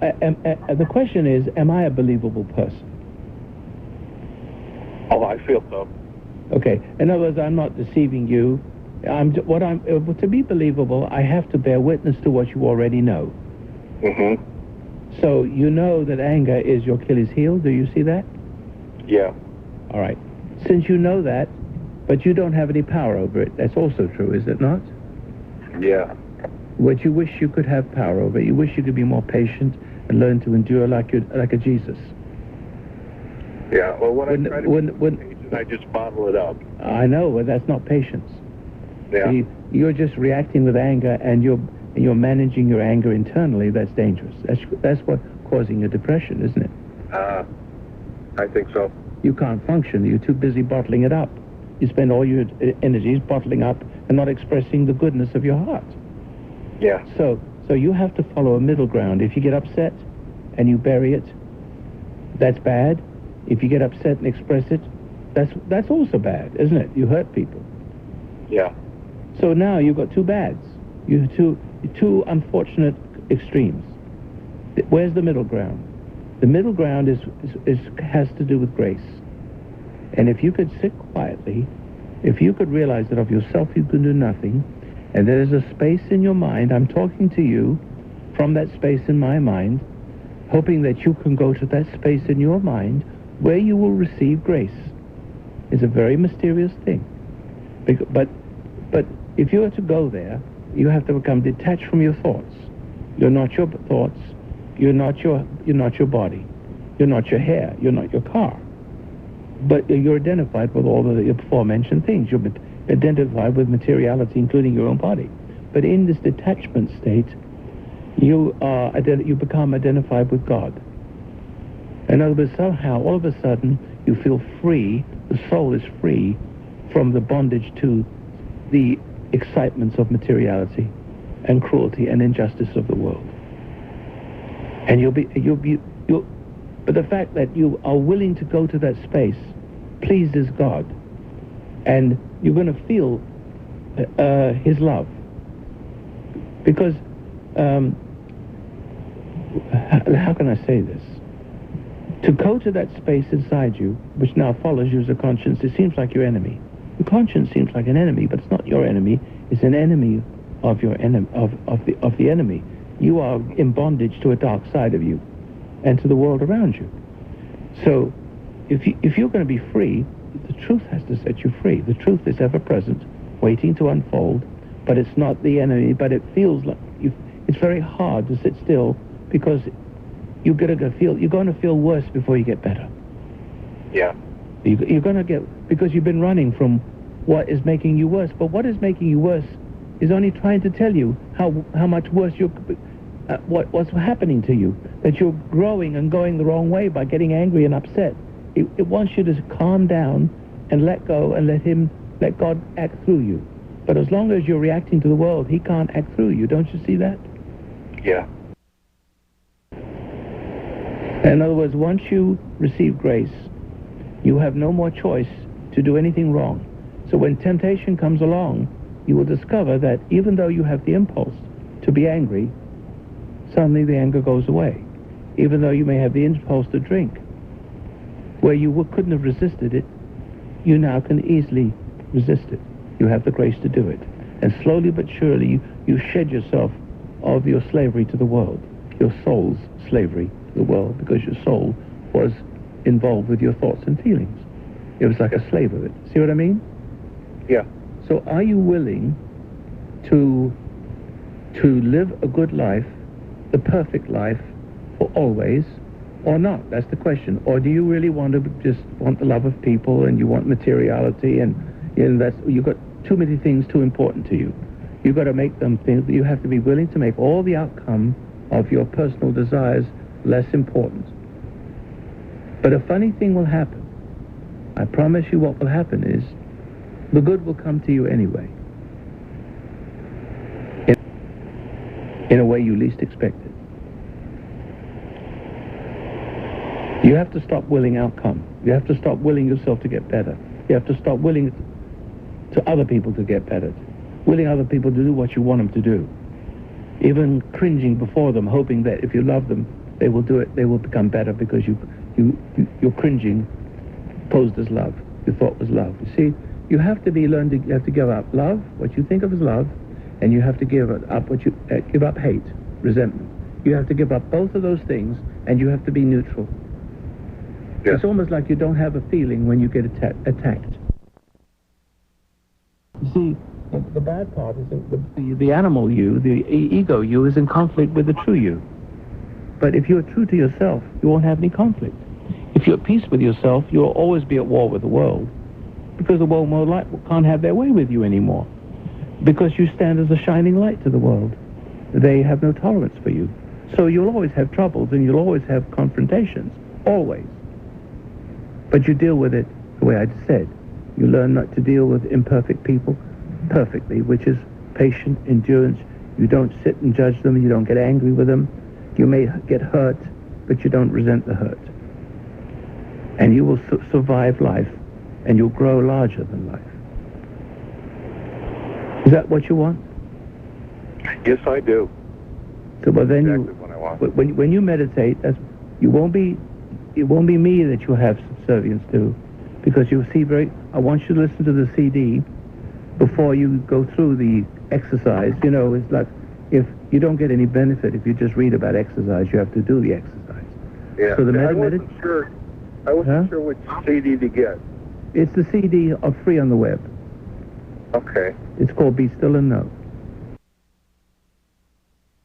The question is, am I a believable person? Oh, I feel so. Okay. In other words, I'm not deceiving you. To be believable, I have to bear witness to what you already know. Mm-hmm. So you know that anger is your Achilles heel. Do you see that? Yeah. All right. Since you know that, but you don't have any power over it, that's also true, is it not? Yeah. What you wish you could have power over it. You wish you could be more patient and learn to endure like a Jesus. Yeah. Well, when I try to be patient, I just bottle it up. I know, but that's not patience. Yeah. You're just reacting with anger, and you're managing your anger internally. That's dangerous. That's what causing your depression, isn't it? I think so. You can't function. You're too busy bottling it up. You spend all your energies bottling up and not expressing the goodness of your heart. Yeah. So you have to follow a middle ground. If you get upset and you bury it, that's bad. If you get upset and express it, that's also bad, isn't it? You hurt people. Yeah. So now you've got two bads. You have two unfortunate extremes. Where's the middle ground? The middle ground has to do with grace. And if you could sit quietly, if you could realize that of yourself you can do nothing, and there is a space in your mind, I'm talking to you from that space in my mind, hoping that you can go to that space in your mind where you will receive grace. It's a very mysterious thing. But if you are to go there, you have to become detached from your thoughts. You're not your thoughts. You're not your body. You're not your hair. You're not your car. But you're identified with all of the aforementioned things. You're identified with materiality, including your own body. But in this detachment state, you become identified with God. In other words, somehow, all of a sudden, you feel free. The soul is free from the bondage to the excitements of materiality and cruelty and injustice of the world. And but the fact that you are willing to go to that space pleases God, and you're going to feel His love. Because how can I say this? To go to that space inside you, which now follows you as a conscience, it seems like your enemy. Your conscience seems like an enemy, but it's not your enemy. It's an enemy of your of the enemy. You are in bondage to a dark side of you and to the world around you. So if you're going to be free, the truth has to set you free. The truth is ever present, waiting to unfold, but it's not the enemy. But it feels like it's very hard to sit still, because you're going to feel worse before you get better. Yeah. You're going to get, because you've been running from what is making you worse. But what is making you worse is only trying to tell you how much worse what's happening to you, that you're growing and going the wrong way by getting angry and upset. It wants you to calm down and let go and let God act through you. But as long as you're reacting to the world, He can't act through you. Don't you see that? Yeah. In other words, once you receive grace, you have no more choice to do anything wrong. So when temptation comes along, you will discover that even though you have the impulse to be angry, suddenly the anger goes away. Even though you may have the impulse to drink, where you couldn't have resisted it, you now can easily resist it. You have the grace to do it. And slowly but surely, you shed yourself of your slavery to the world, your soul's slavery to the world, because your soul was involved with your thoughts and feelings. It was like a slave of it. See what I mean? Yeah. So are you willing to live a good life, the perfect life, for always, or not? That's the question. Or do you really want the love of people, and you want materiality, and you've got too many things too important to you. You've got to make them things. You have to be willing to make all the outcome of your personal desires less important. But a funny thing will happen. I promise you what will happen is the good will come to you anyway. In a way you least expect it. You have to stop willing outcome. You have to stop willing yourself to get better. You have to stop willing to other people to get better. Willing other people to do what you want them to do. even cringing before them, hoping that if you love them, they will do it. They will become better because your cringing posed as love. You thought was love. You see, you have to you have to give up love, what you think of as love, and you have to give up give up hate, resentment. You have to give up both of those things, and you have to be neutral. Yes. It's almost like you don't have a feeling when you get attacked. You see, the bad part is the animal you, the ego you, is in conflict with the true you. But if you're true to yourself, you won't have any conflict. If you're at peace with yourself, you'll always be at war with the world, because the world can't have their way with you anymore, because you stand as a shining light to the world. They have no tolerance for you. So you'll always have troubles, and you'll always have confrontations, always. But you deal with it the way I said. You learn not to deal with imperfect people perfectly, which is patient endurance. You don't sit and judge them. You don't get angry with them. You may get hurt, but you don't resent the hurt. And you will survive life, and you'll grow larger than life. Is that what you want? Yes, I do. So, well, then exactly what I want. When you meditate, it won't be me that you have subservience to, because you'll see I want you to listen to the CD before you go through the exercise. You know, it's like, if you don't get any benefit if you just read about exercise, you have to do the exercise. Yeah. So I wasn't sure which CD to get. It's the CD free on the web. Okay. It's called Be Still and Know.